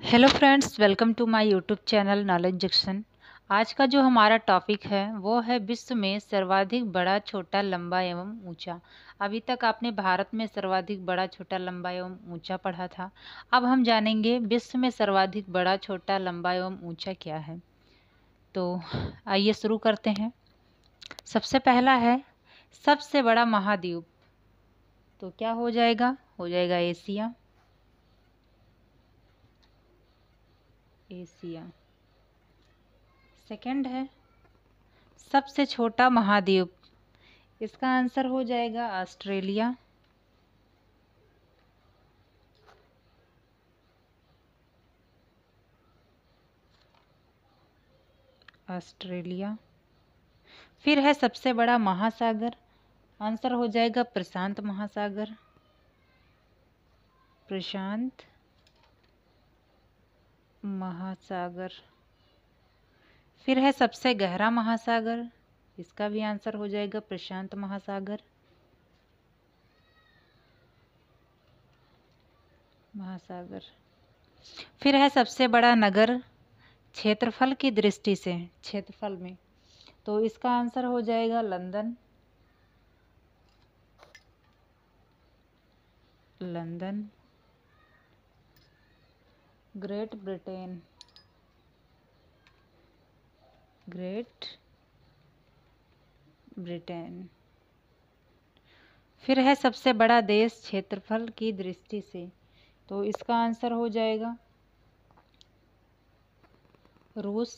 Hello friends, welcome to my YouTube channel knowledge junction. आज का जो हमारा टॉपिक है वो है विश्व में सर्वाधिक बड़ा, छोटा, लंबा एवं ऊंचा। अभी तक आपने भारत में सर्वाधिक बड़ा, छोटा, लंबा एवं ऊंचा पढ़ा था। अब हम जानेंगे विश्व में सर्वाधिक बड़ा, छोटा, लंबा एवं ऊंचा क्या है। तो आइए शुरू करते हैं। सबसे पहला है सबसे बड़ा महाद्वीप। तो क्या हो जाएगा एशिया। एशिया। सेकंड है सबसे छोटा महाद्वीप। इसका आंसर हो जाएगा ऑस्ट्रेलिया। ऑस्ट्रेलिया। फिर है सबसे बड़ा महासागर। आंसर हो जाएगा प्रशांत महासागर। प्रशांत महासागर। फिर है सबसे गहरा महासागर। इसका भी आंसर हो जाएगा प्रशांत महासागर। महासागर। फिर है सबसे बड़ा नगर क्षेत्रफल की दृष्टि से, क्षेत्रफल में। तो इसका आंसर हो जाएगा London. London. Great Britain. Great Britain. फिर है सबसे बड़ा देश क्षेत्रफल की दृष्टि से। तो इसका आंसर हो जाएगा रूस।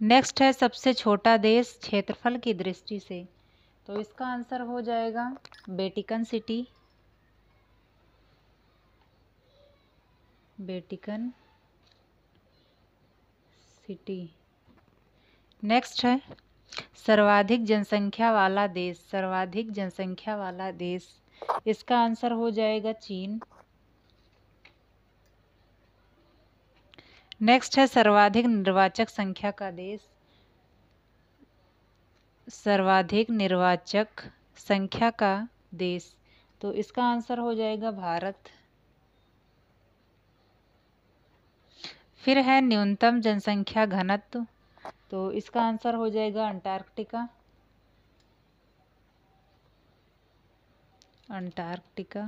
नेक्स्ट है सबसे छोटा देश क्षेत्रफल की दृष्टि से। तो इसका आंसर हो जाएगा Vatican city. Vatican city. Next है सर्वाधिक जनसंख्या वाला देश। सर्वाधिक जनसंख्या वाला देश। इसका आंसर हो जाएगा चीन। नेक्स्ट है सर्वाधिक निर्वाचक संख्या का देश। सर्वाधिक निर्वाचक संख्या का देश। तो इसका आंसर हो जाएगा भारत। फिर है न्यूनतम जनसंख्या घनत्व। तो इसका आंसर हो जाएगा अंटार्कटिका। अंटार्कटिका।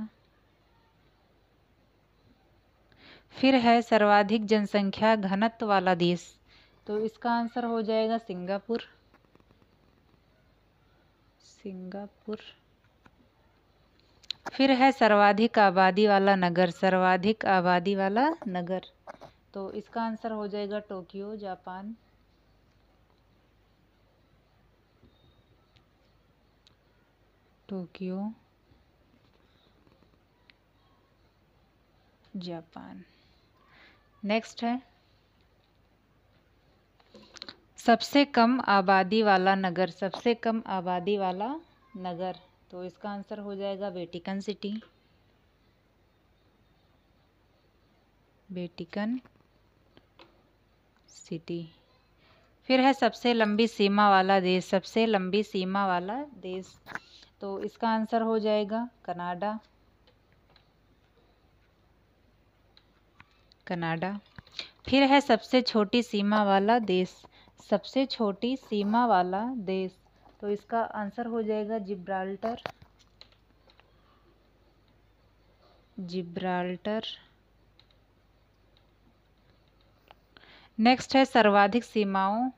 फिर है सर्वाधिक जनसंख्या घनत्व वाला देश। तो इसका आंसर हो जाएगा सिंगापुर। सिंगापुर। फिर है सर्वाधिक आबादी वाला नगर। सर्वाधिक आबादी वाला नगर। तो इसका आंसर हो जाएगा Tokyo, Japan. Tokyo, Japan. Next है सबसे कम आबादी वाला नगर। सबसे कम आबादी वाला नगर। तो इसका आंसर हो जाएगा वेटिकन सिटी। Vatican city. फिर है सबसे लंबी सीमा वाला देश। सबसे लंबी सीमा वाला देश। तो इसका आंसर हो जाएगा कनाडा। कनाडा। फिर है सबसे छोटी सीमा वाला देश। सबसे छोटी सीमा वाला देश। तो इसका आंसर हो जाएगा जिब्राल्टर। जिब्राल्टर। नेक्स्ट है सर्वाधिक सीमाओं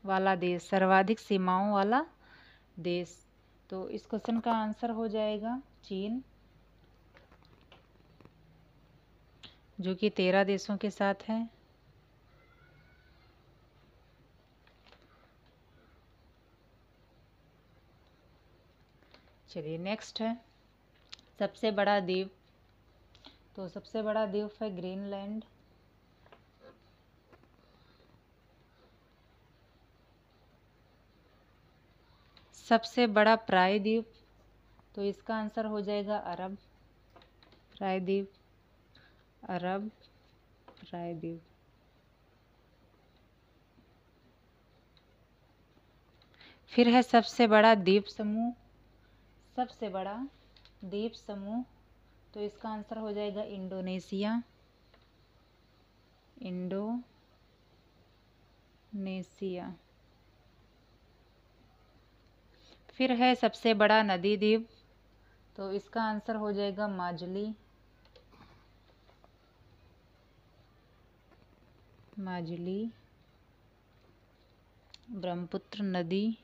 वाला देश। सर्वाधिक सीमाओं वाला देश। तो इस क्वेश्चन का आंसर हो जाएगा चीन, जो कि 13 देशों के साथ है। चलिए नेक्स्ट है सबसे बड़ा द्वीप। तो सबसे बड़ा द्वीप है ग्रीनलैंड। सबसे बड़ा प्रायद्वीप। तो इसका आंसर हो जाएगा अरब। प्रायद्वीप। अरब प्रायद्वीप। फिर है सबसे बड़ा द्वीप समूह। सबसे बड़ा द्वीप समूह। तो इसका आंसर हो जाएगा इंडोनेशिया। इंडोनेशिया। फिर है सबसे बड़ा नदी द्वीप, तो इसका आंसर हो जाएगा माजुली। माजुली। ब्रह्मपुत्र नदी।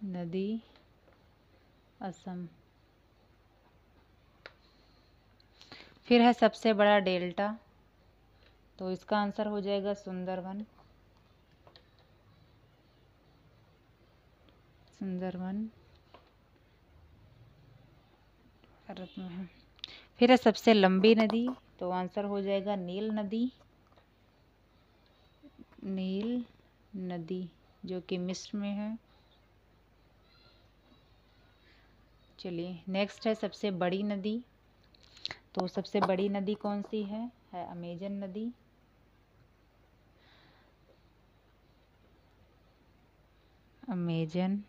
नदी असम। फिर है सबसे बड़ा डेल्टा, तो इसका आंसर हो जाएगा सुंदरवन। सुंदरवन भारत में है। फिर है सबसे लंबी नदी, तो आंसर हो जाएगा नील नदी। नील नदी जो कि मिस्र में है। चलिए नेक्स्ट है सबसे बड़ी नदी, तो सबसे बड़ी नदी कौन सी है अमेजन नदी। अमेजन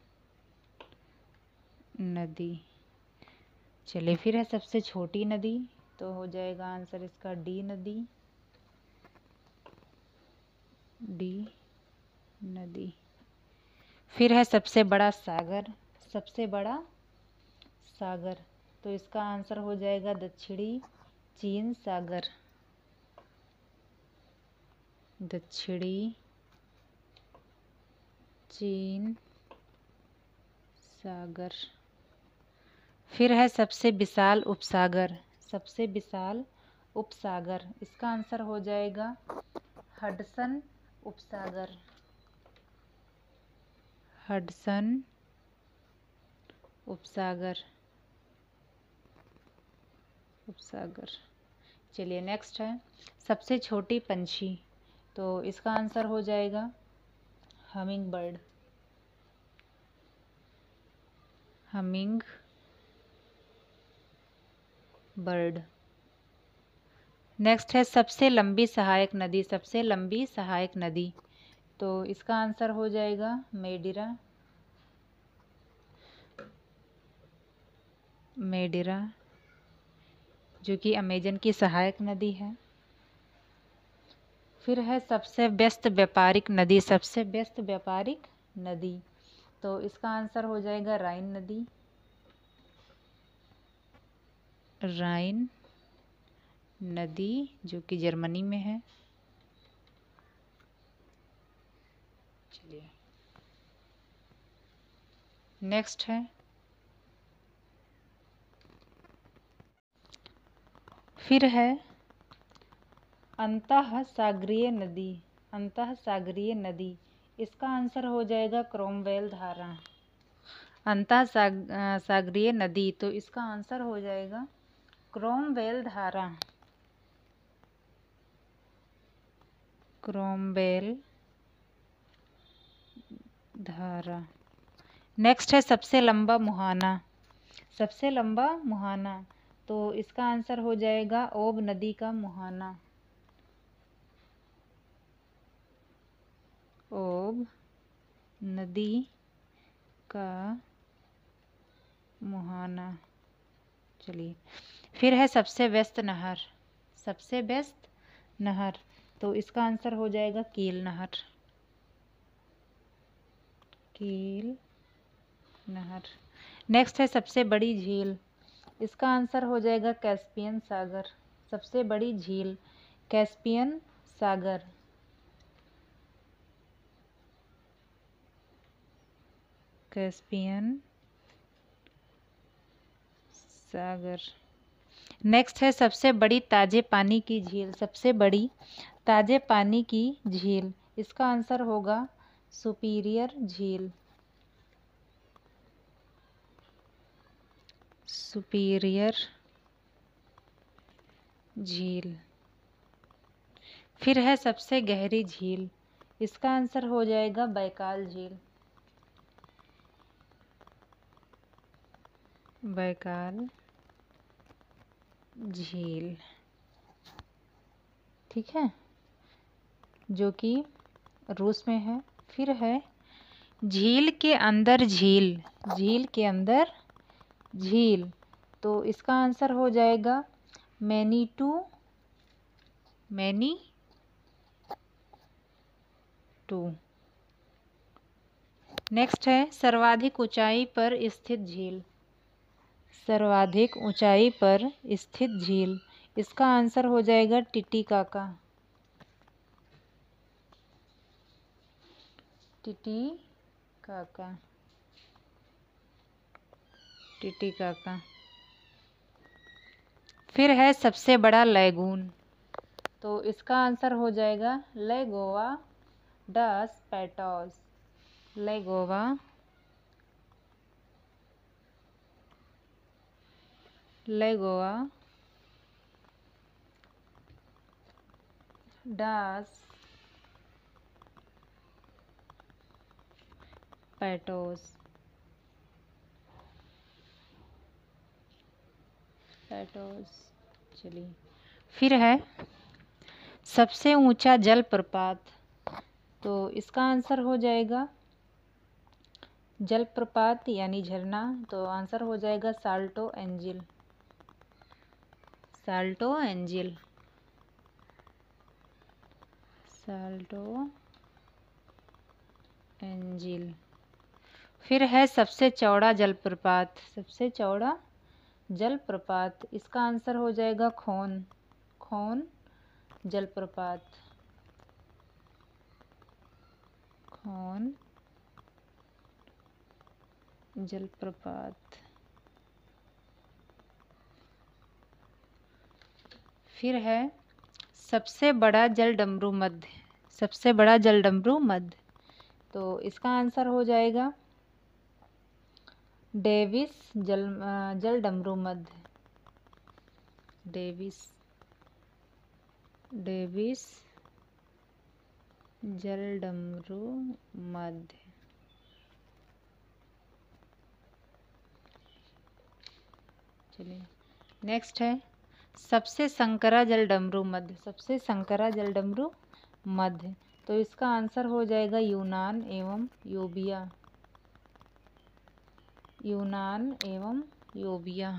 नदी। चलिए फिर है सबसे छोटी नदी, तो हो जाएगा आंसर इसका डी नदी। डी नदी। फिर है सबसे बड़ा सागर। सबसे बड़ा सागर, तो इसका आंसर हो जाएगा दक्षिणी चीन सागर। दक्षिणी चीन सागर। फिर है सबसे विशाल उपसागर। सबसे विशाल उपसागर, इसका आंसर हो जाएगा हडसन उपसागर। हडसन उपसागर। उपसागर। चलिए नेक्स्ट है सबसे छोटी पंछी, तो इसका आंसर हो जाएगा humming bird. Humming bird. Next है सबसे लंबी सहायक नदी। सबसे लंबी सहायक नदी, तो इसका आंसर हो जाएगा मेडिरा। मेडिरा जो कि अमेजन की सहायक नदी है। फिर है सबसे व्यस्त व्यापारिक नदी। सबसे व्यस्त व्यापारिक नदी, तो इसका आंसर हो जाएगा राइन नदी। राइन नदी जो कि जर्मनी में है। चलिए नेक्स्ट है फिर है अंतः सागरीय नदी। अंतः सागरीय नदी, इसका आंसर हो जाएगा क्रोमवेल धारा। अंतः सागरीय नदी, तो इसका आंसर हो जाएगा क्रोमवेल धारा। क्रोमवेल धारा। नेक्स्ट है सबसे लंबा मुहाना। सबसे लंबा मुहाना, तो इसका आंसर हो जाएगा ओब नदी का मुहाना। ओब नदी का मुहाना। चलिए फिर है सबसे व्यस्त नहर। सबसे व्यस्त नहर, तो इसका आंसर हो जाएगा कील नहर। कील नहर। नेक्स्ट है सबसे बड़ी झील, इसका आंसर हो जाएगा कैस्पियन सागर। सबसे बड़ी झील कैस्पियन सागर। कैस्पियन सागर। नेक्स्ट है सबसे बड़ी ताजे पानी की झील। सबसे बड़ी ताजे पानी की झील, इसका आंसर होगा सुपीरियर झील। सुपीरियर झील। फिर है सबसे गहरी झील, इसका आंसर हो जाएगा बैकाल झील। बैकाल झील। ठीक है, जो कि रूस में है। फिर है झील के अंदर झील, झील के अंदर झील, तो इसका आंसर हो जाएगा मैनीटू, मैनीटू। नेक्स्ट है सर्वाधिक ऊंचाई पर स्थित झील, सर्वाधिक ऊंचाई पर स्थित झील, इसका आंसर हो जाएगा टिटिकाका, टिटिकाका, टिटिकाका। फिर है सबसे बड़ा लैगून, तो इसका आंसर हो जाएगा लेगोवा डस पैटोस, लेगोवा लेगोवा डस पैटोस, पैटोस। चलिए, फिर है सबसे ऊंचा जलप्रपात, तो इसका आंसर हो जाएगा जलप्रपात यानी झरना, तो आंसर हो जाएगा Salto angel, Salto angel, Salto angel. फिर है सबसे चौड़ा जलप्रपात, सबसे चौड़ा जलप्रपात, इसका आंसर हो जाएगा खोन, खोन जलप्रपात, खोन जलप्रपात। फिर है सबसे बड़ा जलडमरू मध्य, सबसे बड़ा जलडमरू मध्य, तो इसका आंसर हो जाएगा डेविस जलडमरू मध्य, डेविस, डेविस जलडमरू मध्य। चलिए, नेक्स्ट है सबसे संकरा जलडमरू मध्य, सबसे संकरा जलडमरू मध्य, तो इसका आंसर हो जाएगा यूनान एवं योबिया, यूनान एवं योबिया,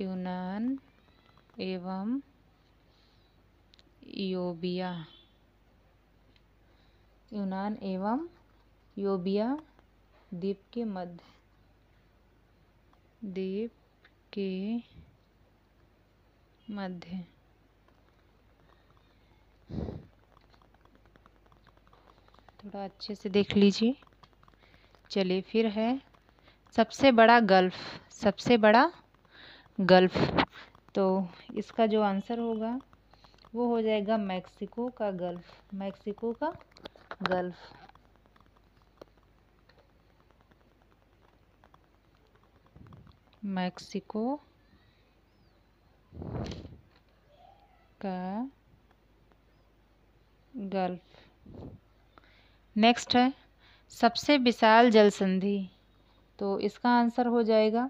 यूनान एवं योबिया, यूनान एवं योबिया द्वीप के मध्य, द्वीप के मध्य। थोड़ा अच्छे से देख लीजिए। चलिए, फिर है सबसे बड़ा गल्फ, सबसे बड़ा गल्फ, तो इसका जो आंसर होगा वो हो जाएगा मैक्सिको का गल्फ, मैक्सिको का गल्फ। मैक्सिको का गल्फ। नेक्स्ट है सबसे विशाल जल संधि, तो इसका आंसर हो जाएगा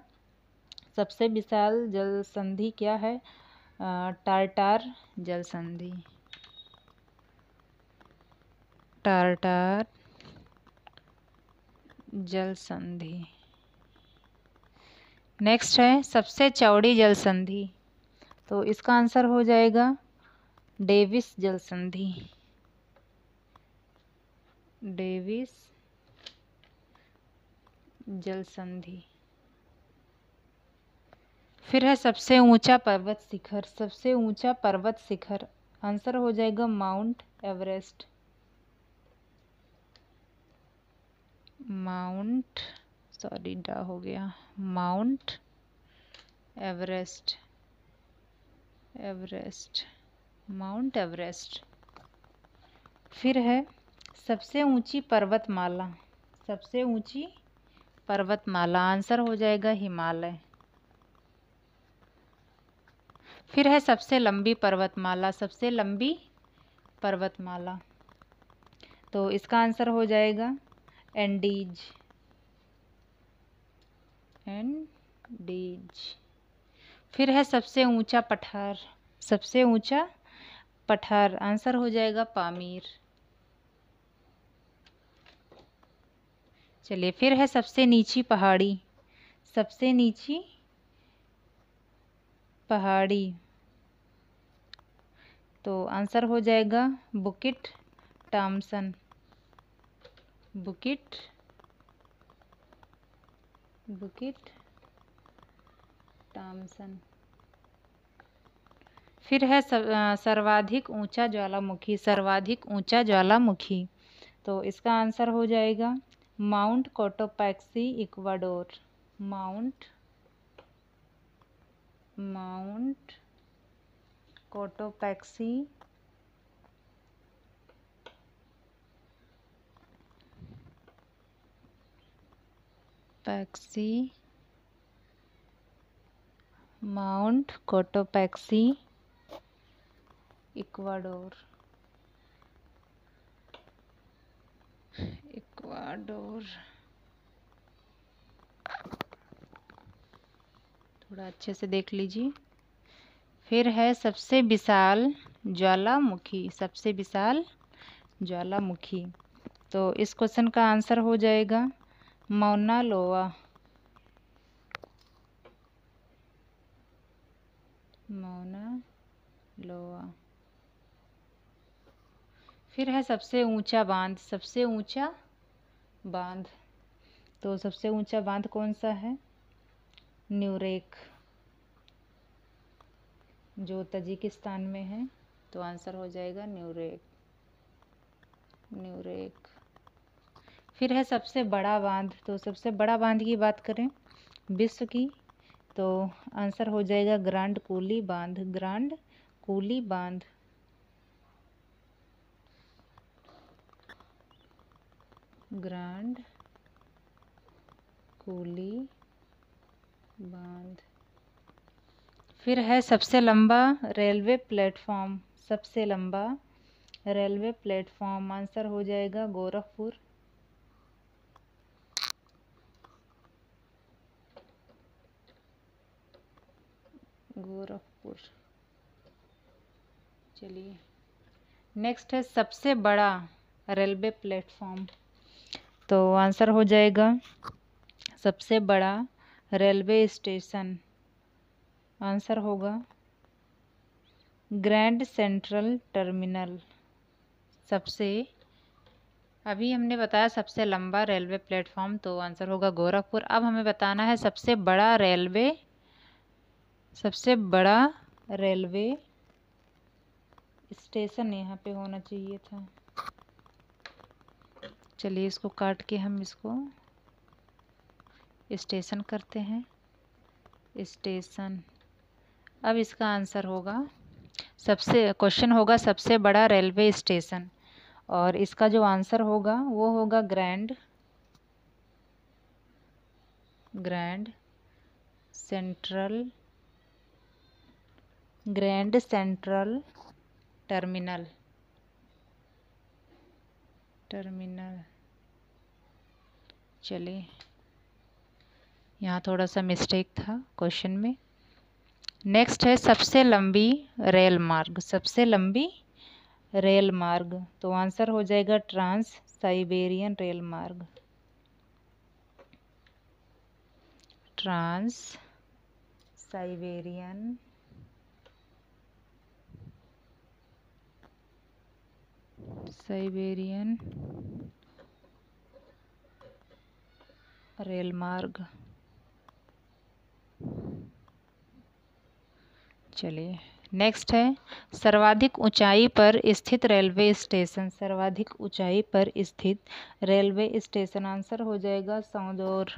सबसे विशाल जल संधि क्या है, टार्टार जल संधि, टार्टार जल संधि। नेक्स्ट है सबसे चौड़ी जल संधि, तो इसका आंसर हो जाएगा डेविस जल संधि, डेविस जल संधि। फिर है सबसे ऊंचा पर्वत शिखर, सबसे ऊंचा पर्वत शिखर, आंसर हो जाएगा माउंट एवरेस्ट, माउंट, सॉरी डा हो गया, mount Everest, Everest, mount Everest. फिर है सबसे ऊंची पर्वतमाला, सबसे ऊंची पर्वतमाला, आंसर हो जाएगा हिमालय। फिर है सबसे लंबी पर्वतमाला, सबसे लंबी पर्वतमाला, तो इसका आंसर हो जाएगा एंडीज, एंडीज। फिर है सबसे ऊंचा पठार, सबसे ऊंचा पठार, आंसर हो जाएगा पामीर, चलिए, फिर है सबसे नीची पहाड़ी। सबसे नीची पहाड़ी, तो आंसर हो जाएगा बुकिट टॉम्सन। बुकिट टॉम्सन। फिर है सर्वाधिक ऊंचा ज्वालामुखी। सर्वाधिक ऊंचा ज्वालामुखी, तो इसका आंसर हो जाएगा mount Cotopaxi, Ecuador. Mount Cotopaxi mount Cotopaxi, Ecuador. थोड़ा अच्छे से देख लीजिए। फिर है सबसे विशाल ज्वालामुखी। सबसे विशाल ज्वालामुखी, तो इस क्वेश्चन का आंसर हो जाएगा मौना लोआ। मौना लोआ। फिर है सबसे ऊंचा बांध। सबसे ऊंचा बांध, तो सबसे ऊंचा बांध कौन सा है? न्यूरेक, जो तजिकिस्तान में है, तो आंसर हो जाएगा न्यूरेक। फिर है सबसे बड़ा बांध। तो सबसे बड़ा बांध की बात करें विश्व की, तो आंसर हो जाएगा ग्रांड कूली बांध। ग्रांड कूली बांध। ग्रांड कूली बांध। फिर है सबसे लंबा रेलवे प्लेटफॉर्म। सबसे लंबा रेलवे प्लेटफॉर्म, आंसर हो जाएगा गोरखपुर। चलिए, नेक्स्ट है सबसे बड़ा रेलवे प्लेटफॉर्म, तो आंसर हो जाएगा सबसे बड़ा रेलवे स्टेशन। आंसर होगा ग्रैंड सेंट्रल टर्मिनल। अभी हमने बताया सबसे लंबा रेलवे प्लेटफॉर्म, तो आंसर होगा गोरखपुर। अब हमें बताना है सबसे बड़ा रेलवे स्टेशन यहाँ पे होना चाहिए था। चलिए, इसको काट के हम इसको स्टेशन करते हैं। स्टेशन। अब इसका आंसर होगा क्वेश्चन होगा सबसे बड़ा रेलवे स्टेशन, और इसका जो आंसर होगा वो होगा ग्रैंड सेंट्रल टर्मिनल। चलिए, यहाँ थोड़ा सा मिस्टेक था क्वेश्चन में। नेक्स्ट है सबसे लंबी रेल मार्ग। सबसे लंबी रेल मार्ग, तो आंसर हो जाएगा ट्रांस साइबेरियन रेल मार्ग। ट्रांस साइबेरियन रेल मार्ग। चलिए, नेक्स्ट है सर्वाधिक ऊंचाई पर स्थित रेलवे स्टेशन। सर्वाधिक ऊंचाई पर स्थित रेलवे स्टेशन, आंसर हो जाएगा सौंदौर।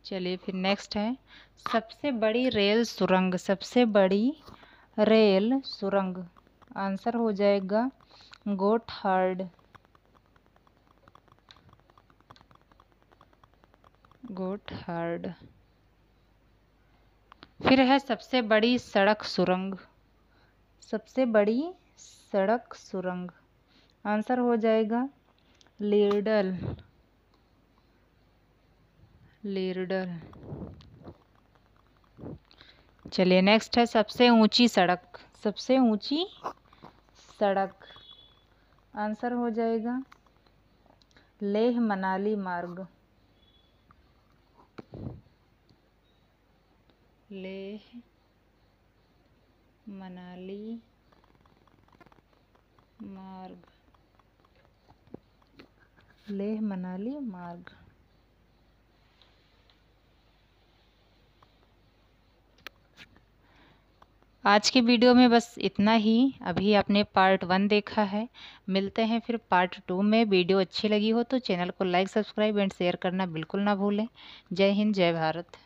चलिए, फिर नेक्स्ट है सबसे बड़ी रेल सुरंग। सबसे बड़ी रेल सुरंग, आंसर हो जाएगा गोथहार्ड। फिर है सबसे बड़ी सड़क सुरंग। सबसे बड़ी सड़क सुरंग, आंसर हो जाएगा लीरडल। चलिए नेक्स्ट है सबसे ऊंची सड़क। सबसे ऊंची सड़क, आंसर हो जाएगा लेह मनाली मार्ग। लेह मनाली मार्ग, लेह मनाली मार्ग। आज की वीडियो में बस इतना ही। अभी आपने पार्ट 1 देखा है, मिलते हैं फिर पार्ट 2 में। वीडियो अच्छी लगी हो तो चैनल को लाइक, सब्सक्राइब एंड शेयर करना बिल्कुल ना भूलें। जय हिंद, जय भारत।